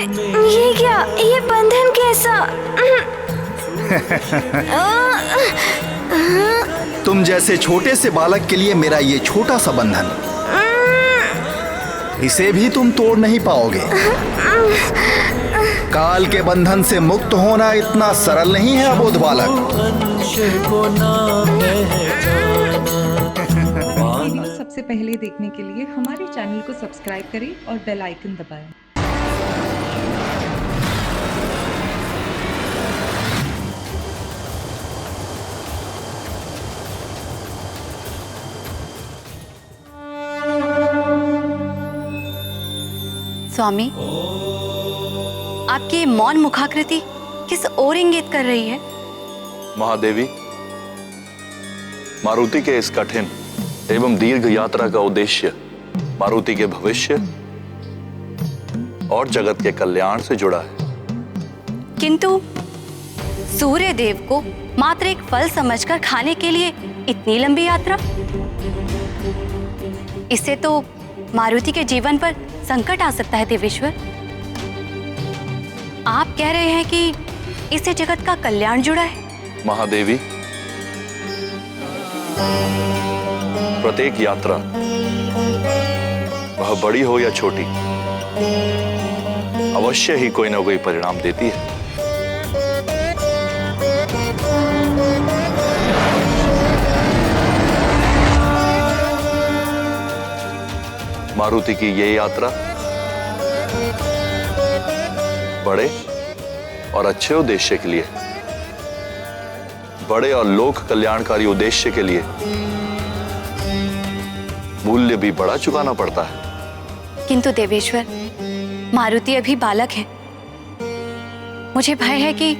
ये क्या, ये बंधन कैसा? तुम जैसे छोटे से बालक के लिए मेरा ये छोटा सा बंधन, इसे भी तुम तोड़ नहीं पाओगे। काल के बंधन से मुक्त होना इतना सरल नहीं है अबोध बालक। वीडियो सबसे पहले देखने के लिए हमारे चैनल को सब्सक्राइब करें और बेल आइकन दबाएं। स्वामी, आपकी मौन मुखाकृति किस ओर इंगित कर रही है? महादेवी, मारुति के इस कठिन एवं दीर्घ यात्रा का उद्देश्य मारुति के भविष्य और जगत के कल्याण से जुड़ा है। किंतु सूर्य देव को मात्र एक फल समझकर खाने के लिए इतनी लंबी यात्रा? इससे तो मारुति के जीवन पर संकट आ सकता है देवेश्वर। आप कह रहे हैं कि इससे जगत का कल्याण जुड़ा है? महादेवी, प्रत्येक यात्रा, वह बड़ी हो या छोटी, अवश्य ही कोई ना कोई परिणाम देती है। मारुति की ये यात्रा बड़े और अच्छे उद्देश्य के लिए, बड़े और लोक कल्याणकारी उद्देश्य के लिए मूल्य भी बड़ा चुकाना पड़ता है। किंतु देवेश्वर, मारुति अभी बालक है। मुझे भय है कि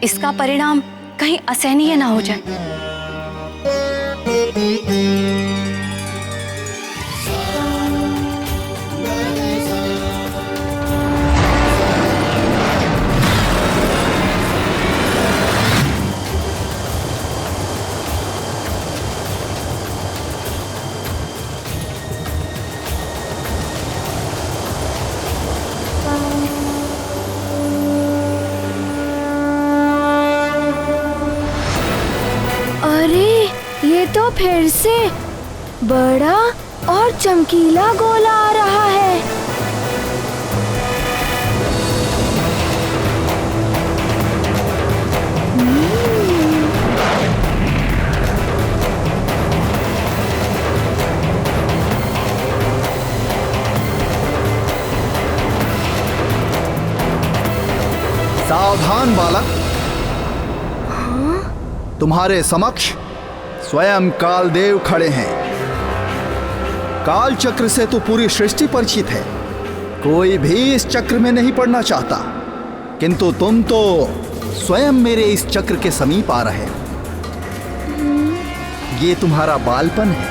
इसका परिणाम कहीं असहनीय ना हो जाए। ये तो फिर से बड़ा और चमकीला गोला आ रहा है। सावधान बालक, तुम्हारे समक्ष स्वयं कालदेव खड़े हैं। काल चक्र से तो पूरी सृष्टि परिचित है, कोई भी इस चक्र में नहीं पड़ना चाहता, किंतु तुम तो स्वयं मेरे इस चक्र के समीप आ रहे हो। ये तुम्हारा बालपन है।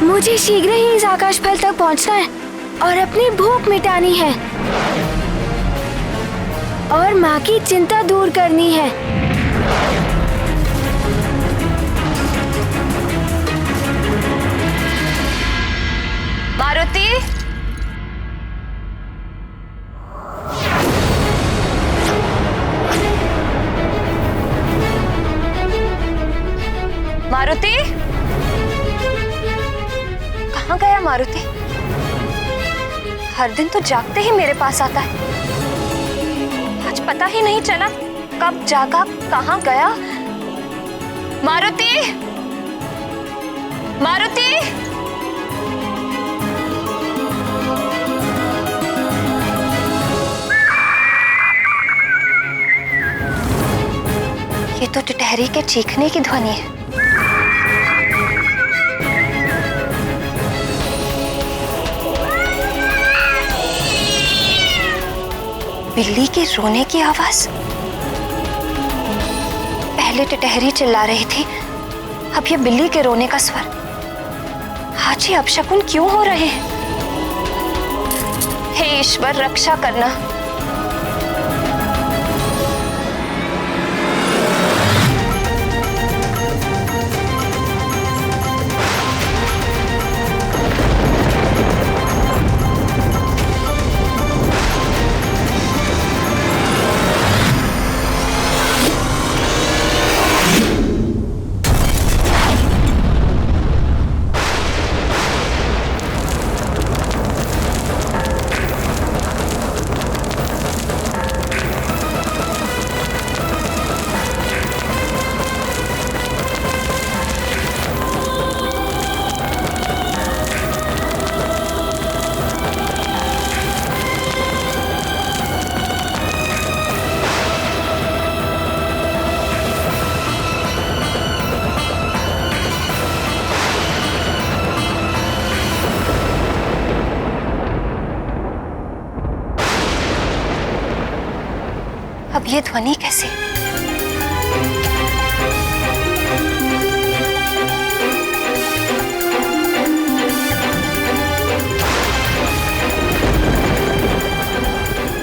मुझे शीघ्र ही इस आकाश फल तक पहुंचना है और अपनी भूख मिटानी है और माँ की चिंता दूर करनी है। मारुति, मारुति, कहाँ गया मारुति? हर दिन तो जागते ही मेरे पास आता है, आज पता ही नहीं चला कब जागा कहाँ गया। मारुति, मारुति, ये तो टिटहरी के चीखने की ध्वनि है। बिल्ली के रोने की आवाज। पहले टिटहरी चिल्ला रही थी, अब ये बिल्ली के रोने का स्वर। आज ये अपशकुन क्यों हो रहे हैं? हे ईश्वर, रक्षा करना। अब ये ध्वनि कैसे?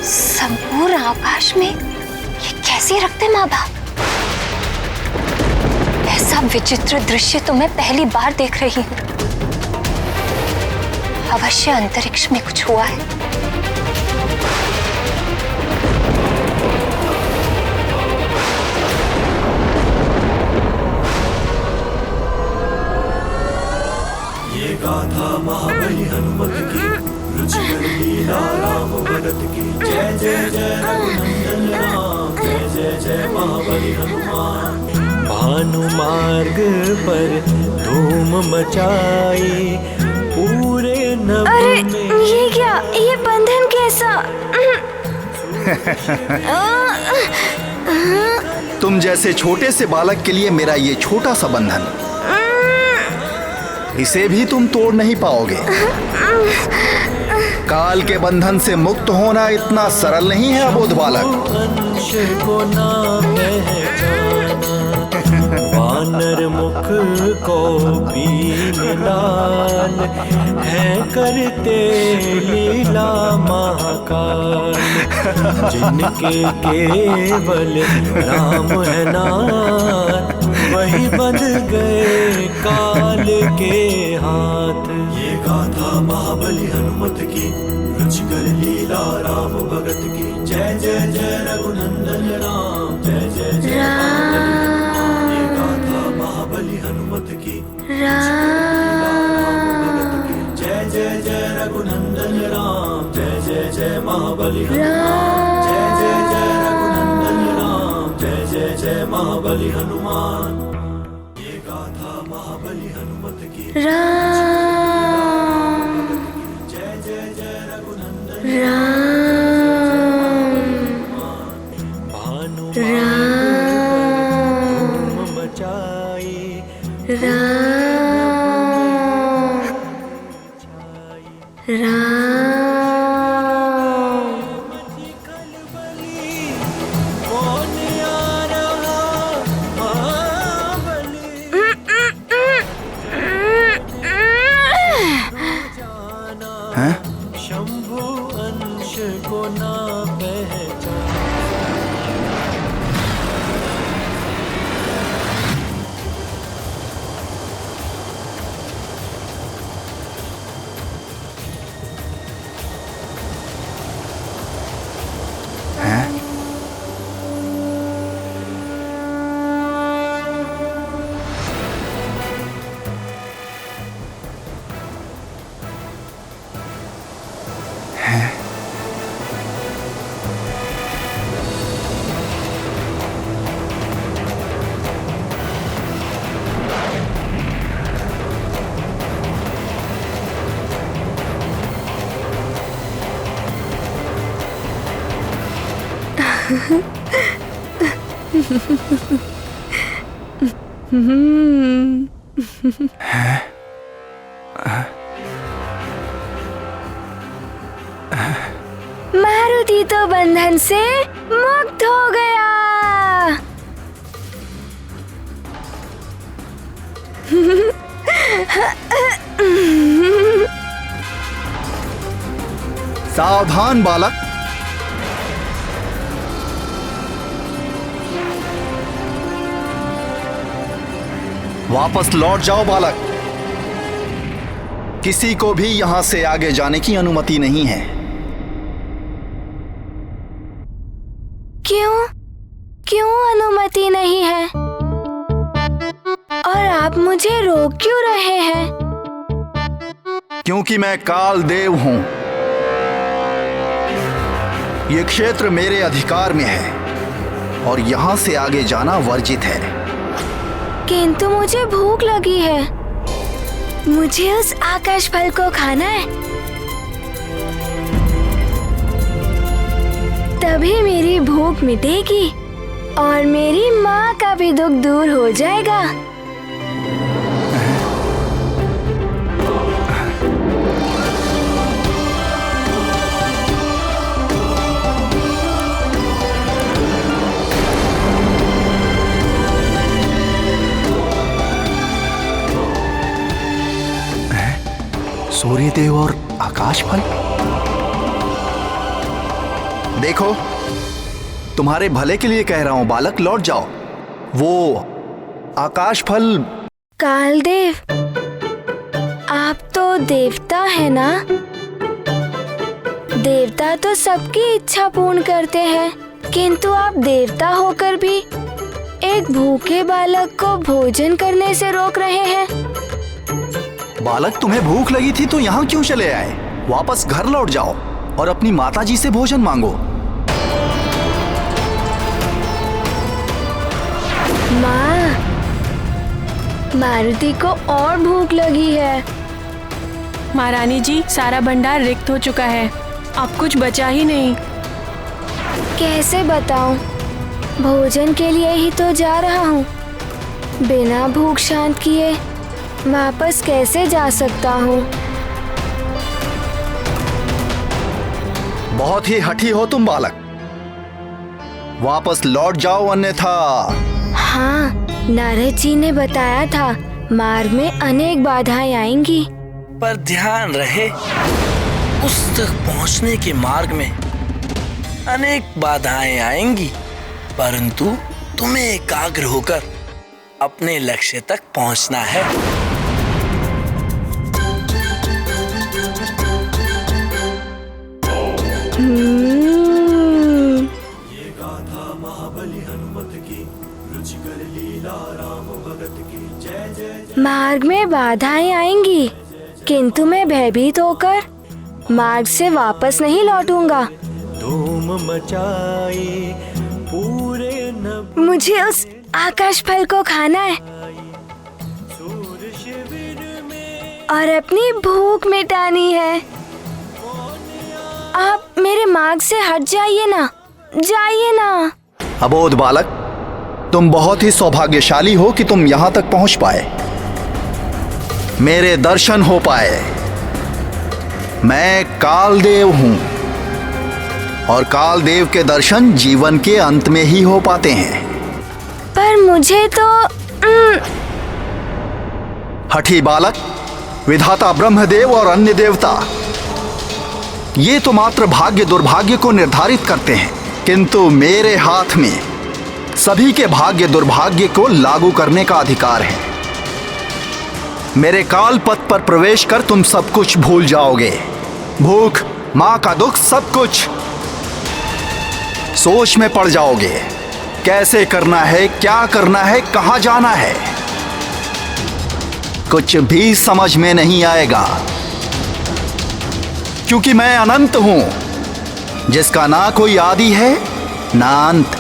संपूर्ण आकाश में ये कैसे रखते माँ बाप? ऐसा विचित्र दृश्य तो मैं पहली बार देख रही हूँ। अवश्य अंतरिक्ष में कुछ हुआ है। गाथा महाबली हनुमत की, रुचिकर लीला राम भगत की। जय जय जय रघुनंदन राम, जय जय जय महाबली हनुमान। भानु मार्ग पर धूम मचाई, पूरे नभ अरे में। ये क्या? ये बंधन कैसा? तुम जैसे छोटे से बालक के लिए मेरा ये छोटा सा बंधन, इसे भी तुम तोड़ नहीं पाओगे। काल के बंधन से मुक्त होना इतना सरल नहीं है अबोध बालक। अंश को ना पहचाना, वानर मुख को बीन लाल, है करते लीला महाकाल। जिनके केवल राम है नाथ, वही बंध गए काल के हाथ। ये गाथा महाबली हनुमत की, रुचिकर लीला राम भगत की। जय जय जय रघुनंदन राम, जय जय जय राम। ये गाथा महाबली हनुमत की, जय जय जय रघुनंदन राम, जय जय जय महाबली हनुमान। जय जय जय रघुनंदन राम, जय जय जय महाबली हनुमान। ये गाथा महाबली हनुमत की, जय जय जय रघुनंदन भानु धूम मचाई, कौन आ रहा महाबली। हैं? शंभु अंश को ना पहचान। मारुति हाथी तो बंधन से मुक्त हो गया। सावधान बालक, वापस लौट जाओ बालक। किसी को भी यहां से आगे जाने की अनुमति नहीं है। क्यों? क्यों अनुमति नहीं है? और आप मुझे रोक क्यों रहे हैं? क्योंकि मैं काल देव हूं। ये क्षेत्र मेरे अधिकार में है और यहां से आगे जाना वर्जित है। किंतु मुझे भूख लगी है। मुझे उस आकाश फल को खाना है। तभी मेरी भूख मिटेगी और मेरी माँ का भी दुख दूर हो जाएगा। सूर्यदेव और आकाश फल। देखो, तुम्हारे भले के लिए कह रहा हूं बालक, लौट जाओ। वो आकाश फल। कालदेव, आप तो देवता है ना? देवता तो सबकी इच्छा पूर्ण करते हैं, किंतु आप देवता होकर भी एक भूखे बालक को भोजन करने से रोक रहे हैं। बालक, तुम्हें भूख लगी थी तो यहाँ क्यों चले आए? वापस घर लौट जाओ और अपनी माताजी से भोजन मांगो। माँ, मारुति को और भूख लगी है। महारानी जी, सारा भंडार रिक्त हो चुका है, अब कुछ बचा ही नहीं। कैसे बताऊं? भोजन के लिए ही तो जा रहा हूँ। बिना भूख शांत किए वापस कैसे जा सकता हूँ? बहुत ही हठी हो तुम बालक, वापस लौट जाओ अन्यथा। हाँ, नारद जी ने बताया था मार्ग में अनेक बाधाएं आएंगी। पर ध्यान रहे, उस तक पहुंचने के मार्ग में अनेक बाधाएं आएंगी, परंतु तुम्हें एकाग्र होकर अपने लक्ष्य तक पहुंचना है। मार्ग में बाधाएं आएंगी, किंतु मैं भयभीत होकर मार्ग से वापस नहीं लौटूंगा। धूम मचाए पूरे न मुझे उस आकाश फल को खाना है और अपनी भूख मिटानी है। आप मेरे मार्ग से हट जाइए ना, जाइए ना। अबोध बालक, तुम बहुत ही सौभाग्यशाली हो कि तुम यहाँ तक पहुँच पाए, मेरे दर्शन हो पाए। मैं कालदेव हूँ और कालदेव के दर्शन जीवन के अंत में ही हो पाते हैं। पर मुझे तो हठी बालक, विधाता ब्रह्मदेव और अन्य देवता ये तो मात्र भाग्य दुर्भाग्य को निर्धारित करते हैं, किंतु मेरे हाथ में सभी के भाग्य दुर्भाग्य को लागू करने का अधिकार है। मेरे काल पथ पर प्रवेश कर तुम सब कुछ भूल जाओगे, भूख, मां का दुख, सब कुछ। सोच में पड़ जाओगे, कैसे करना है, क्या करना है, कहां जाना है, कुछ भी समझ में नहीं आएगा। क्योंकि मैं अनंत हूं, जिसका ना कोई आदि है ना अंत।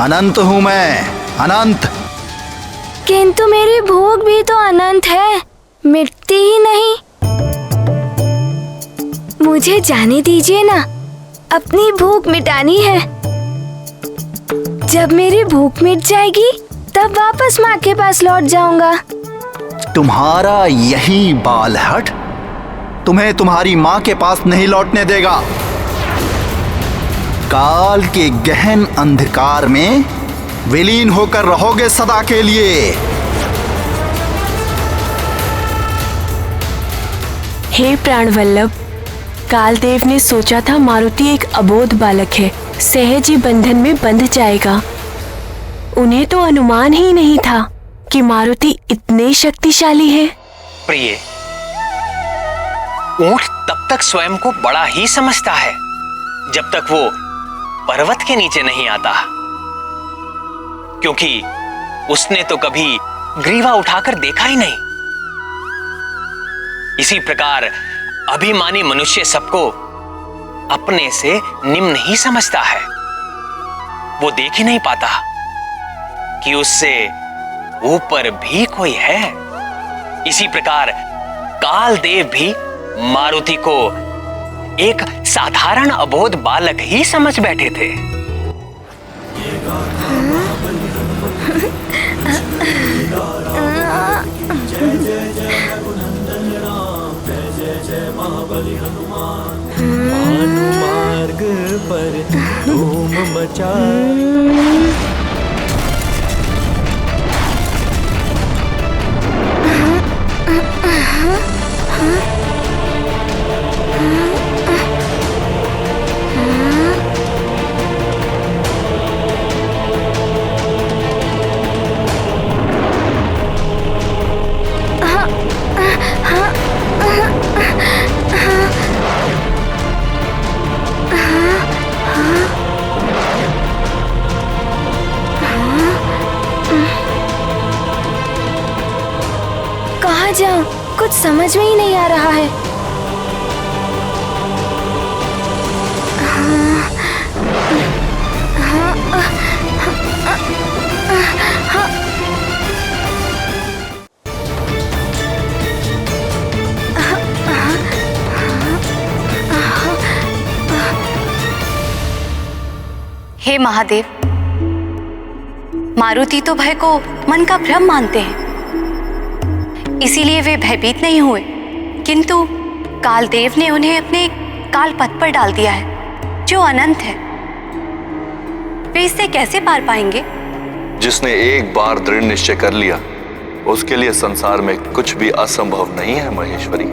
अनंत हूं मैं, अनंत। किंतु मेरी भूख भी तो अनंत है, मिटती ही नहीं। मुझे जाने दीजिए ना, अपनी भूख मिटानी है। जब मेरी भूख मिट जाएगी तब वापस माँ के पास लौट जाऊंगा। तुम्हारा यही बाल हट तुम्हें तुम्हारी माँ के पास नहीं लौटने देगा। काल के गहन अंधकार में विलीन होकर रहोगे सदा के लिए। हे प्राणवल्लभ, कालदेव ने सोचा था मारुति एक अबोध बालक है, सहज ही बंधन में बंध जाएगा। उन्हें तो अनुमान ही नहीं था कि मारुति इतने शक्तिशाली है। प्रिय, ऊंट तब तक स्वयं को बड़ा ही समझता है जब तक वो पर्वत के नीचे नहीं आता, क्योंकि उसने तो कभी ग्रीवा उठाकर देखा ही नहीं। इसी प्रकार अभिमानी मनुष्य सबको अपने से निम्न ही समझता है। वो देख ही नहीं पाता कि उससे ऊपर भी कोई है। इसी प्रकार कालदेव भी मारुति को एक साधारण अबोध बालक ही समझ बैठे थे। मार्ग पर धूम मचा। कहाँ जाऊं? कुछ समझ में ही नहीं आ रहा है। हे महादेव, मारुति तो भय को मन का भ्रम मानते हैं, इसीलिए वे भयभीत नहीं हुए। किंतु कालदेव ने उन्हें अपने काल पथ पर डाल दिया है जो अनंत है। वे इससे कैसे पार पाएंगे? जिसने एक बार दृढ़ निश्चय कर लिया उसके लिए संसार में कुछ भी असंभव नहीं है महेश्वरी।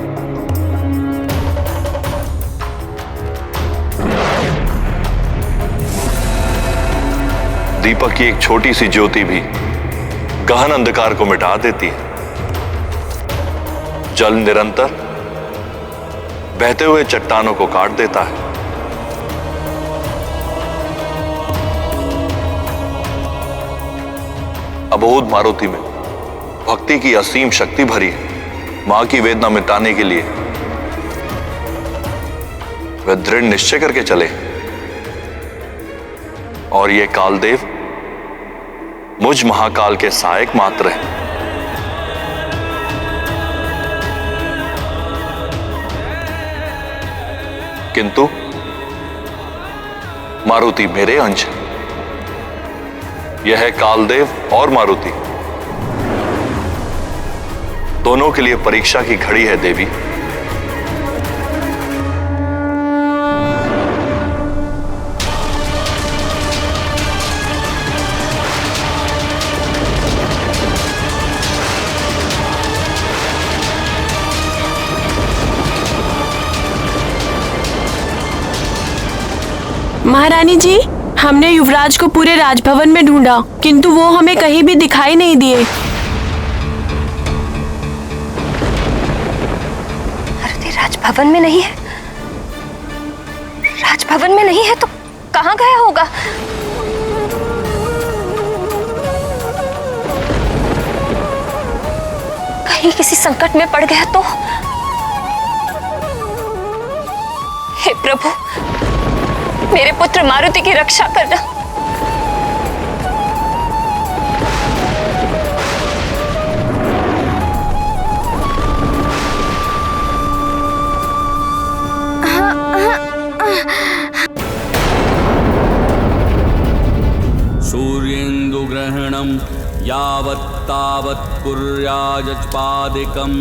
दीपक की एक छोटी सी ज्योति भी गहन अंधकार को मिटा देती है। जल निरंतर बहते हुए चट्टानों को काट देता है। अबोध मारुति में भक्ति की असीम शक्ति भरी है। मां की वेदना मिटाने के लिए वे दृढ़ निश्चय करके चले, और ये कालदेव मुझ महाकाल के सहायक मात्र हैं। किंतु मारुति मेरे अंश है। यह है कालदेव और मारुति, दोनों के लिए परीक्षा की घड़ी है देवी। महारानी जी, हमने युवराज को पूरे राजभवन में ढूंढा, किंतु वो हमें कहीं भी दिखाई नहीं दिए। मारुति राजभवन में नहीं है? राजभवन में नहीं है तो कहाँ गया होगा? कहीं किसी संकट में पड़ गया तो? हे प्रभु, मेरे पुत्र मारुति की रक्षा करना। सूर्येन्दुग्रहणं यावत् तावत् कुर्याजपादिकम्।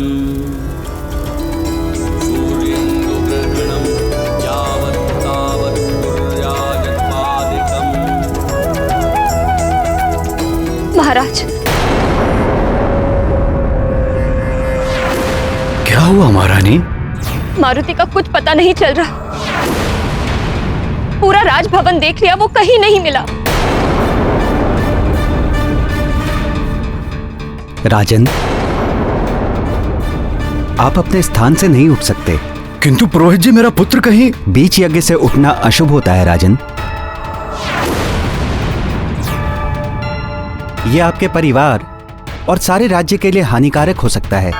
सूर्येन्दुग्रहणं यावत् तावत् कुर्याजपादिकम्। महाराज। क्या हुआ महारानी? मारुति का कुछ पता नहीं चल रहा। पूरा राजभवन देख लिया, वो कहीं नहीं मिला। राजन, आप अपने स्थान से नहीं उठ सकते। किंतु पुरोहित जी, मेरा पुत्र कहीं। बीच यज्ञ से उठना अशुभ होता है राजन। यह आपके परिवार और सारे राज्य के लिए हानिकारक हो सकता है।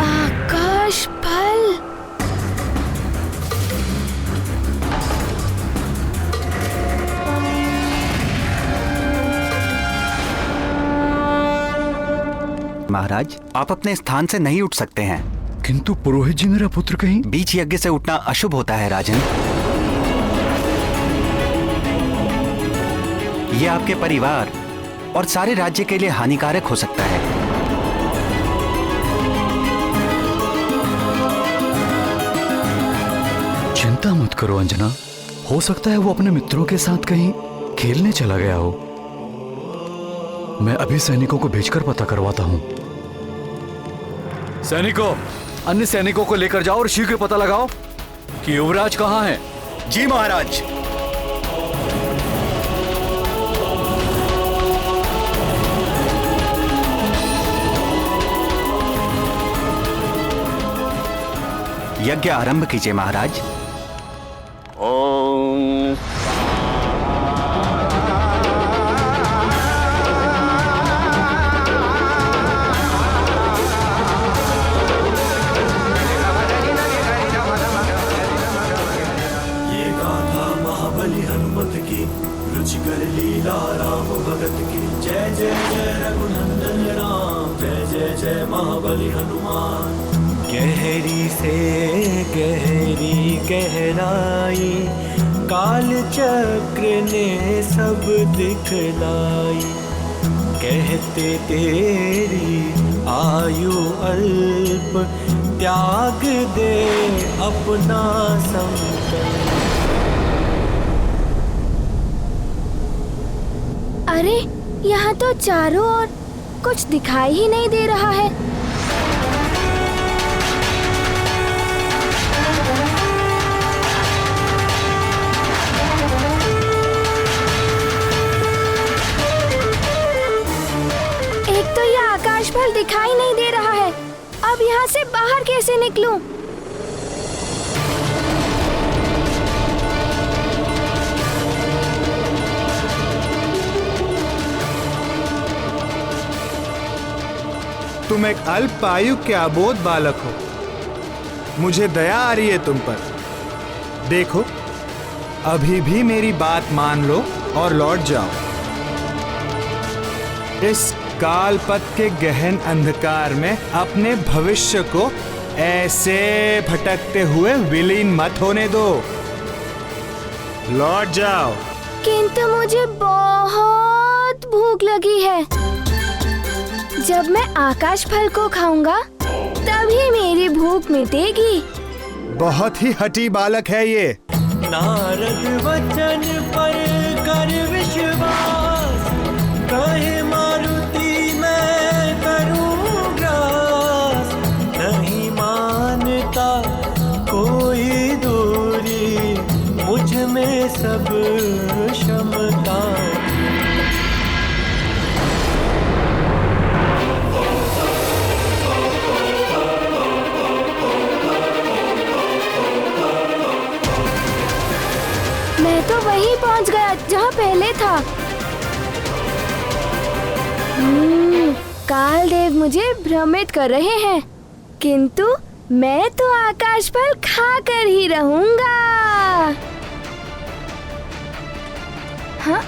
आकाश फल। महाराज, आप अपने स्थान से नहीं उठ सकते हैं। किंतु पुरोहित जी, मेरा पुत्र कहीं। बीच यज्ञ से उठना अशुभ होता है राजन। यह आपके परिवार और सारे राज्य के लिए हानिकारक हो सकता है। चिंता मत करो अंजना, हो सकता है वो अपने मित्रों के साथ कहीं खेलने चला गया हो। मैं अभी सैनिकों को भेजकर पता करवाता हूँ। सैनिकों, अन्य सैनिकों को लेकर जाओ और शीघ्र पता लगाओ कि युवराज कहाँ है। जी महाराज। यज्ञ आरंभ कीजिए महाराज। ओम ये गाथा महाबली हनुमत की, रुचिकर लीला राम भगत की। जय जय जय रघुनंदन राम, जय जय जय महाबली हनुमान। गहरी से गहरी गहराई, काल चक्र ने सब दिखलाई। कहते तेरी आयु अल्प, त्याग दे अपना संकल्प। अरे, यहाँ तो चारों ओर कुछ दिखाई ही नहीं दे रहा है। एक तो यह आकाश फल दिखाई नहीं दे रहा है। अब यहाँ से बाहर कैसे निकलूं? तुम एक अल्पायु के अबोध बालक हो। मुझे दया आ रही है तुम पर। देखो, अभी भी मेरी बात मान लो और लौट जाओ। इस कालपथ के गहन अंधकार में अपने भविष्य को ऐसे भटकते हुए विलीन मत होने दो। लौट जाओ। किंतु मुझे बहुत भूख लगी है। जब मैं आकाश फल को खाऊंगा तभी मेरी भूख मिटेगी। बहुत ही हठी बालक है ये। नारद वचन पर कर विश्वास, कहे मारुति मैं करूं ग्रास। नहीं मानता कोई दूरी, मुझ में सब क्षमता। मैं तो वहीं पहुंच गया जहां पहले था। कालदेव मुझे भ्रमित कर रहे हैं, किंतु मैं तो आकाश फल खाकर ही रहूंगा। हाँ?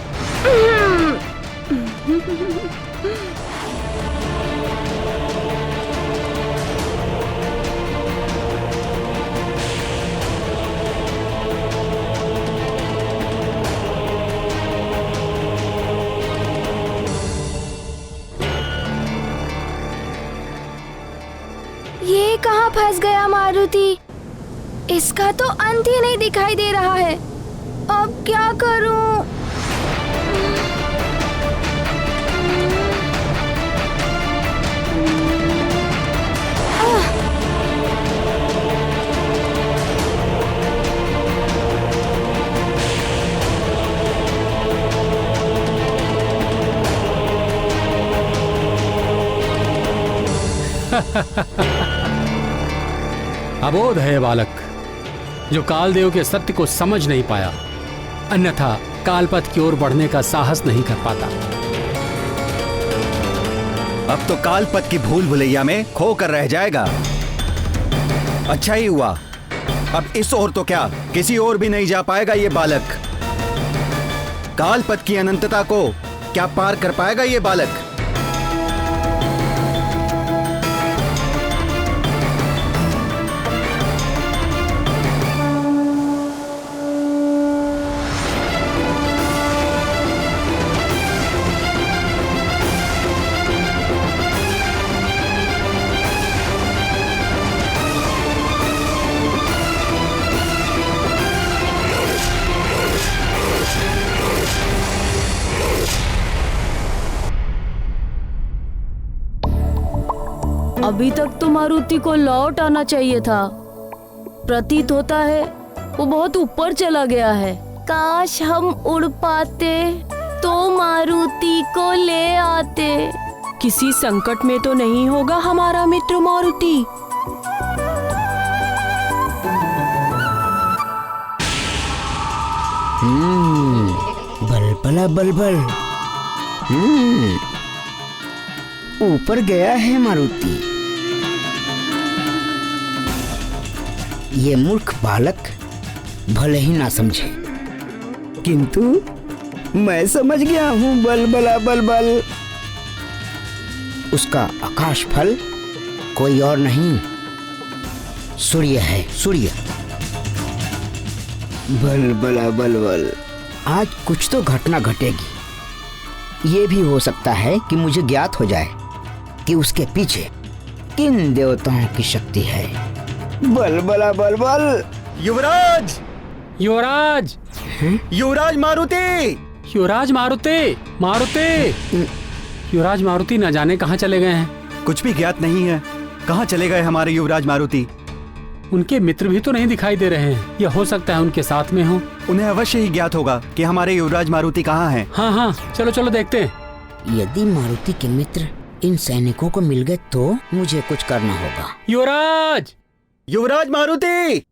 ये कहाँ फंस गया मारुति? इसका तो अंत ही नहीं दिखाई दे रहा है। अब क्या करूं? अबोध है बालक, जो कालदेव के सत्य को समझ नहीं पाया, अन्यथा कालपथ की ओर बढ़ने का साहस नहीं कर पाता। अब तो कालपथ की भूल भुलैया में खो कर रह जाएगा। अच्छा ही हुआ, अब इस ओर तो क्या किसी और भी नहीं जा पाएगा ये बालक। कालपथ की अनंतता को क्या पार कर पाएगा ये बालक? अभी तक तो मारुति को लौट आना चाहिए था। प्रतीत होता है वो बहुत ऊपर चला गया है। काश हम उड़ पाते तो मारुति को ले आते। किसी संकट में तो नहीं होगा हमारा मित्र मारुति? बलबला बलबल। ऊपर गया है मारुति। ये मूर्ख बालक भले ही ना समझे, किंतु मैं समझ गया हूँ। बलबला बलबल, उसका आकाश फल कोई और नहीं, सूर्य है, सूर्य। बलबला बलबल, आज कुछ तो घटना घटेगी। ये भी हो सकता है कि मुझे ज्ञात हो जाए कि उसके पीछे किन देवताओं की शक्ति है। बलबला बलबल। युवराज, युवराज, युवराज मारुति, युवराज मारुति, मारुति, युवराज मारुति न जाने कहाँ चले गए हैं। कुछ भी ज्ञात नहीं है। कहाँ चले गए हमारे युवराज मारुति? उनके मित्र भी तो नहीं दिखाई दे रहे हैं। यह हो सकता है उनके साथ में हो। उन्हें अवश्य ही ज्ञात होगा कि हमारे युवराज मारुति कहाँ हैं। हाँ हाँ, चलो चलो देखते हैं। यदि मारुति के मित्र इन सैनिकों को मिल गए तो मुझे कुछ करना होगा। युवराज, युवराज मारुति।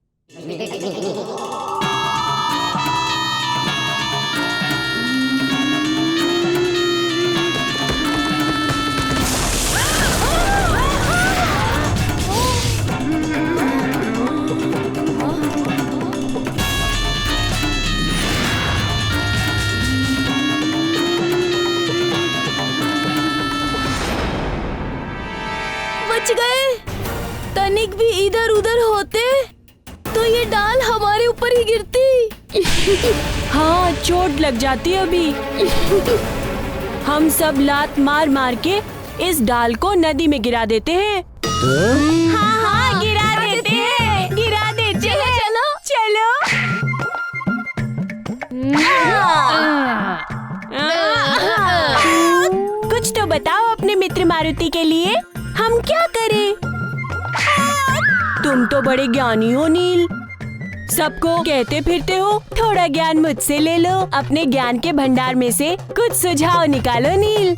बच गए। तनिक भी इधर उधर होते तो ये डाल हमारे ऊपर ही गिरती। हाँ, चोट लग जाती अभी। हम सब लात मार मार के इस डाल को नदी में गिरा देते हैं। हाँ हाँ, गिरा देते हैं, गिरा देते हैं। चलो चलो। कुछ तो बताओ अपने मित्र मारुति के लिए, हम क्या करें? तुम तो बड़े ज्ञानी हो नील, सबको कहते फिरते हो। थोड़ा ज्ञान मुझसे ले लो। अपने ज्ञान के भंडार में से कुछ सुझाव निकालो नील।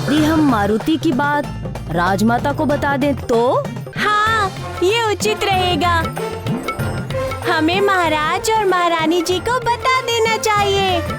यदि हम मारुति की बात राजमाता को बता दें तो? हाँ, ये उचित रहेगा। हमें महाराज और महारानी जी को बता देना चाहिए।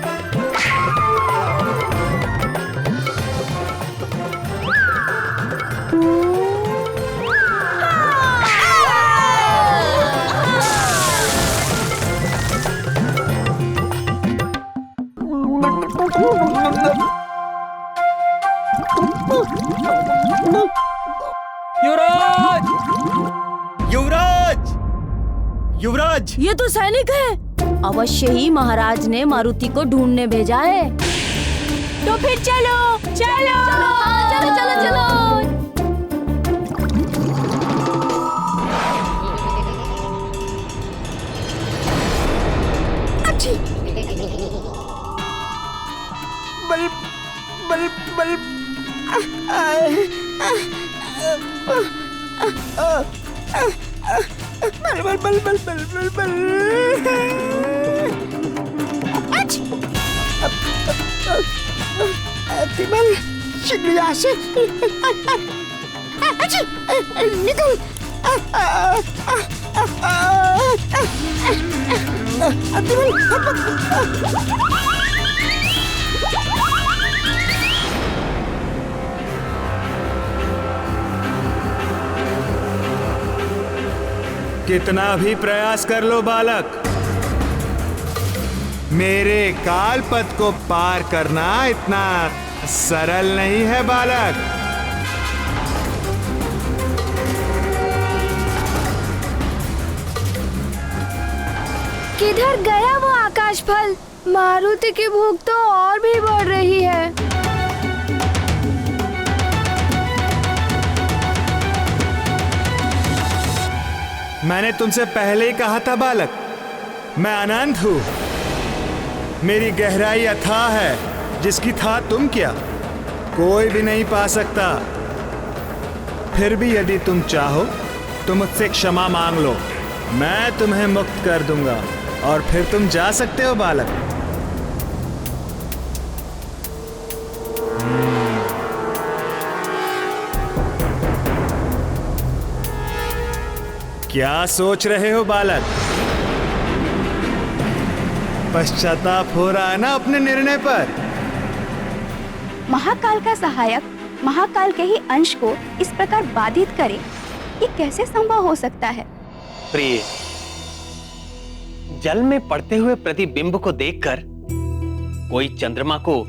युवराज, युवराज, युवराज। ये तो सैनिक है। अवश्य ही महाराज ने मारुति को ढूंढने भेजा है। तो फिर चलो चलो, चलो, चलो, चलो। बल बल बल बल बल बल बल तिमल शीघ्र यहाँ से निकल। कितना भी प्रयास कर लो बालक, मेरे कालपथ को पार करना इतना सरल नहीं है बालक। किधर गया वो आकाश फल? मारुति की भूख तो और भी बढ़ रही है। मैंने तुमसे पहले ही कहा था बालक, मैं अनंत हूं। मेरी गहराई अथाह है, जिसकी था तुम क्या कोई भी नहीं पा सकता। फिर भी यदि तुम चाहो तो मुझसे क्षमा मांग लो, मैं तुम्हें मुक्त कर दूंगा और फिर तुम जा सकते हो बालक। क्या सोच रहे हो बालक? पश्चाताप हो रहा है ना अपने निर्णय पर? महाकाल का सहायक महाकाल के ही अंश को इस प्रकार बाधित करे, ये कैसे संभव हो सकता है? प्रिय, जल में पड़ते हुए प्रतिबिंब को देखकर कोई चंद्रमा को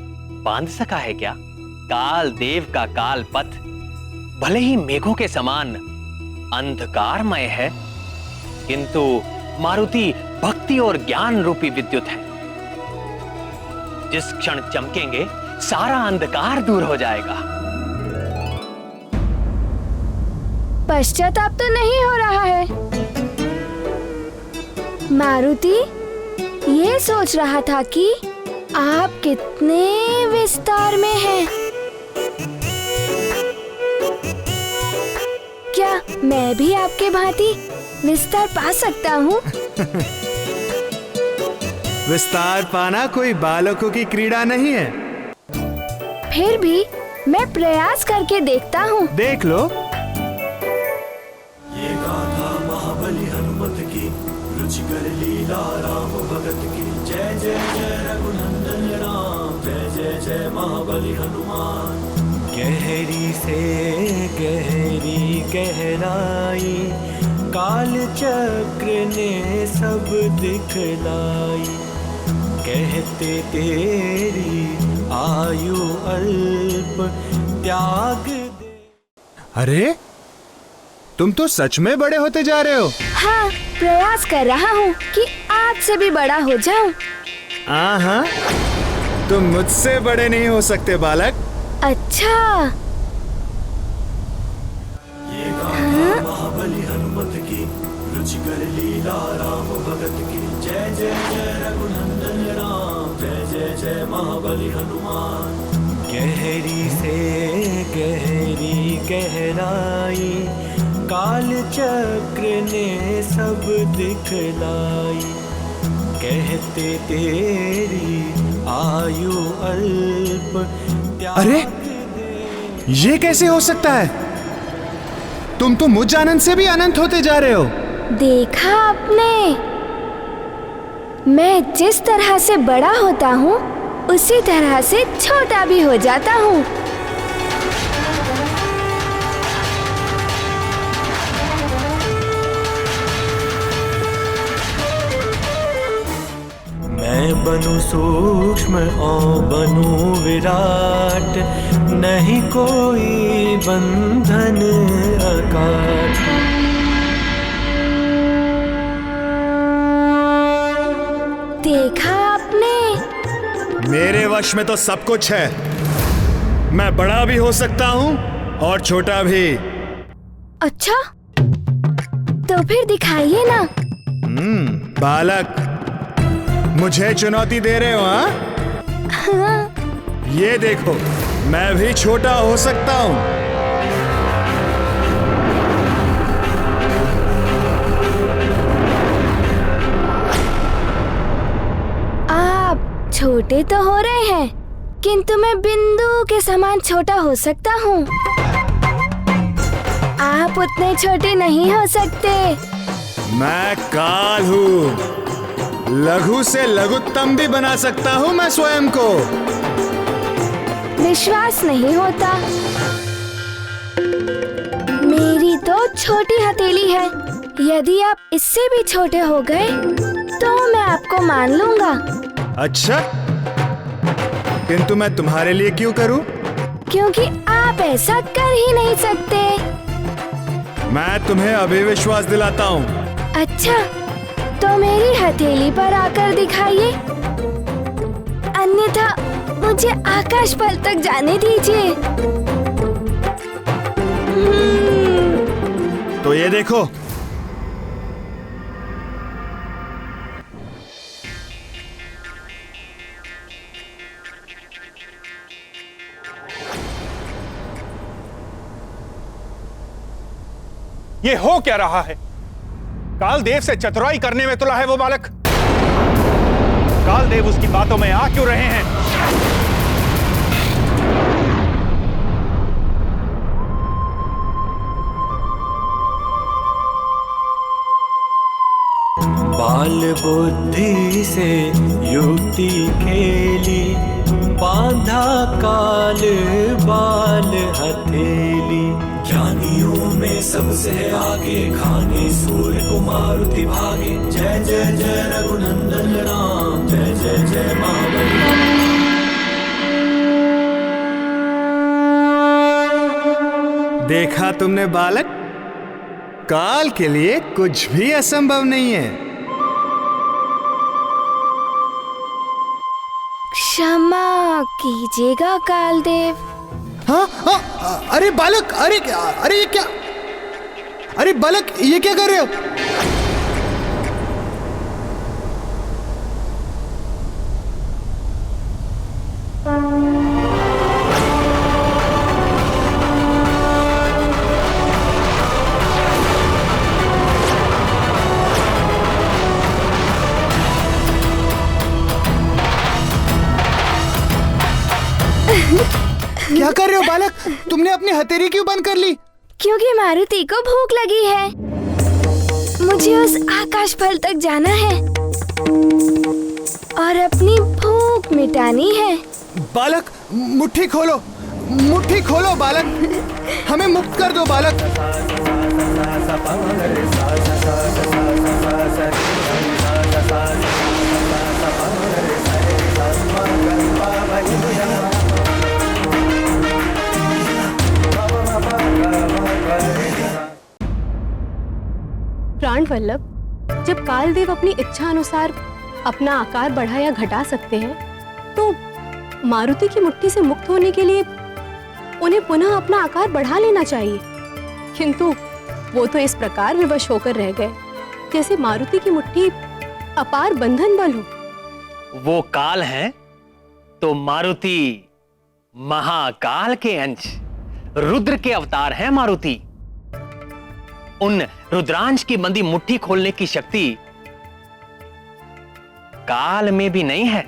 बांध सका है क्या? काल देव का काल पथ भले ही मेघों के समान अंधकारमय है, किंतु मारुति भक्ति और ज्ञान रूपी विद्युत है। जिस क्षण चमकेंगे सारा अंधकार दूर हो जाएगा। पश्चाताप तो नहीं हो रहा है। मारुति ये सोच रहा था कि आप कितने विस्तार में हैं। क्या मैं भी आपके भांति विस्तार पा सकता हूँ? विस्तार पाना कोई बालकों की क्रीड़ा नहीं है। फिर भी मैं प्रयास करके देखता हूँ। देख लो। ये गाथा महाबली हनुमत की, रुचिकर लीला राम भगत की। जय जय जय रघुनंदन राम, जय जय जय महाबली हनुमान। गहरी से गहरी गहराई, काल चक्र ने सब दिखलाई। कहते तेरी आयु अल्प, त्याग दे। अरे तुम तो सच में बड़े होते जा रहे हो। हाँ, प्रयास कर रहा हूँ कि आपसे भी बड़ा हो जाऊं। हाँ, तुम मुझसे बड़े नहीं हो सकते बालक। अच्छा। ये गाथा महाबली हनुमत की, रुचिकर लीला राम भगत की। जय जय जय रघुनंदन राम, जय जय जय महाबली हनुमान। गहरी से गहरी गहराई, काल चक्र ने सब दिखलाई। कहते तेरी आयु अल्प, अरे ये कैसे हो सकता है? तुम तो मुझ आनंद से भी अनंत होते जा रहे हो। देखा आपने, मैं जिस तरह से बड़ा होता हूँ उसी तरह से छोटा भी हो जाता हूँ। मैं बनूं सूक्ष्म और बनूं विराट, नहीं कोई बंधन अकाट। देखा आपने, मेरे वश में तो सब कुछ है। मैं बड़ा भी हो सकता हूँ और छोटा भी। अच्छा, तो फिर दिखाइए ना। बालक, मुझे चुनौती दे रहे हो? हाँ? ये देखो, मैं भी छोटा हो सकता हूँ। आप छोटे तो हो रहे हैं, किंतु मैं बिंदु के समान छोटा हो सकता हूँ। आप उतने छोटे नहीं हो सकते। मैं काल हूँ, लघु से लघुत्तम भी बना सकता हूँ मैं स्वयं को। विश्वास नहीं होता। मेरी तो छोटी हथेली है। यदि आप इससे भी छोटे हो गए तो मैं आपको मान लूंगा। अच्छा, किंतु मैं तुम्हारे लिए क्यों करूं? क्योंकि आप ऐसा कर ही नहीं सकते। मैं तुम्हें अभी विश्वास दिलाता हूँ। अच्छा, तो मेरी हथेली पर आकर दिखाइए, अन्यथा मुझे आकाश पल तक जाने दीजिए। तो ये देखो। ये हो क्या रहा है? कालदेव से चतुराई करने में तुला है वो बालक। कालदेव उसकी बातों में आ क्यों रहे हैं? बाल बुद्धि से युक्ति खेली, बांधा काल बाल हथेली। ज्ञानियों में सबसे आगे, खाने सूर्य को मारुति भागे। जय जय जय रघुनंदन राम, जय जय जय महाबली। देखा तुमने बालक, काल के लिए कुछ भी असंभव नहीं है। क्षमा कीजिएगा कालदेव। हाँ हाँ, अरे बालक, अरे ये क्या? अरे बालक, ये क्या कर रहे हो? क्या कर रहे हो बालक? तुमने अपनी हथेली क्यों बंद कर ली? क्योंकि मारुति को भूख लगी है। मुझे उस आकाश फल तक जाना है और अपनी भूख मिटानी है। बालक, मुट्ठी खोलो, मुट्ठी खोलो बालक, हमें मुक्त कर दो बालक। प्राण वल्लभ, जब कालदेव अपनी इच्छा अनुसार अपना आकार बढ़ा या घटा सकते हैं, तो मारुति की मुट्ठी से मुक्त होने के लिए उन्हें पुनः अपना आकार बढ़ा लेना चाहिए। किंतु वो तो इस प्रकार विवश होकर रह गए जैसे मारुति की मुट्ठी अपार बंधन बल हो। वो काल हैं तो मारुति महाकाल के अंश, रुद्र के अवतार हैं मारुति। उन रुद्रांश की बंदी मुट्ठी खोलने की शक्ति काल में भी नहीं है।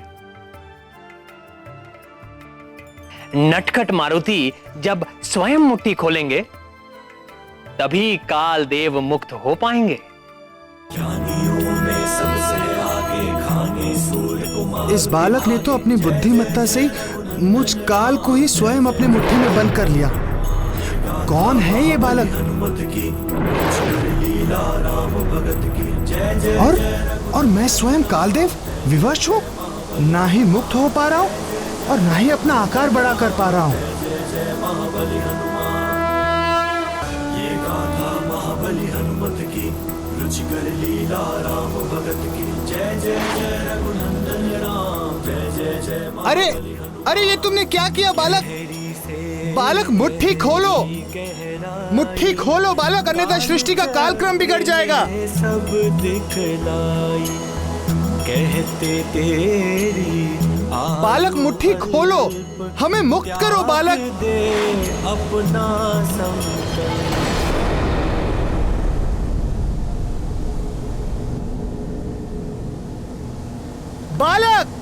नटखट मारुति जब स्वयं मुट्ठी खोलेंगे तभी काल देव मुक्त हो पाएंगे। इस बालक ने तो अपनी बुद्धिमत्ता से मुझ काल को ही स्वयं अपने मुट्ठी में बंद कर लिया। कौन है ये बालक? और मैं स्वयं कालदेव विवश हूँ, ना ही मुक्त हो पा रहा हूँ और ना ही अपना आकार बड़ा कर पा रहा हूँ। ये गाथा महाबली हनुमत की, रुचिकर लीला राम भगत की। जय जय जय रघुनंदन राम, जय जय जय। अरे ये तुमने क्या किया बालक? बालक, मुट्ठी खोलो, मुट्ठी खोलो बालक, अन्यथा सृष्टि का कालक्रम बिगड़ जाएगा। सब दिखलाई कहते तेरी बालक मुट्ठी खोलो, हमें मुक्त करो बालक। दे अपना संकल्प। बालक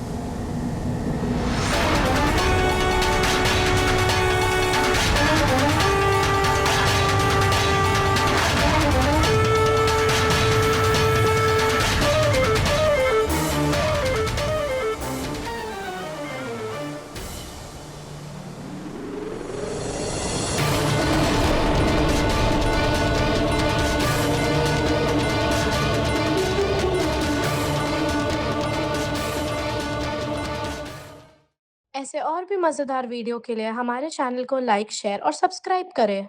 ऐसे और भी मज़ेदार वीडियो के लिए हमारे चैनल को लाइक, शेयर और सब्सक्राइब करें।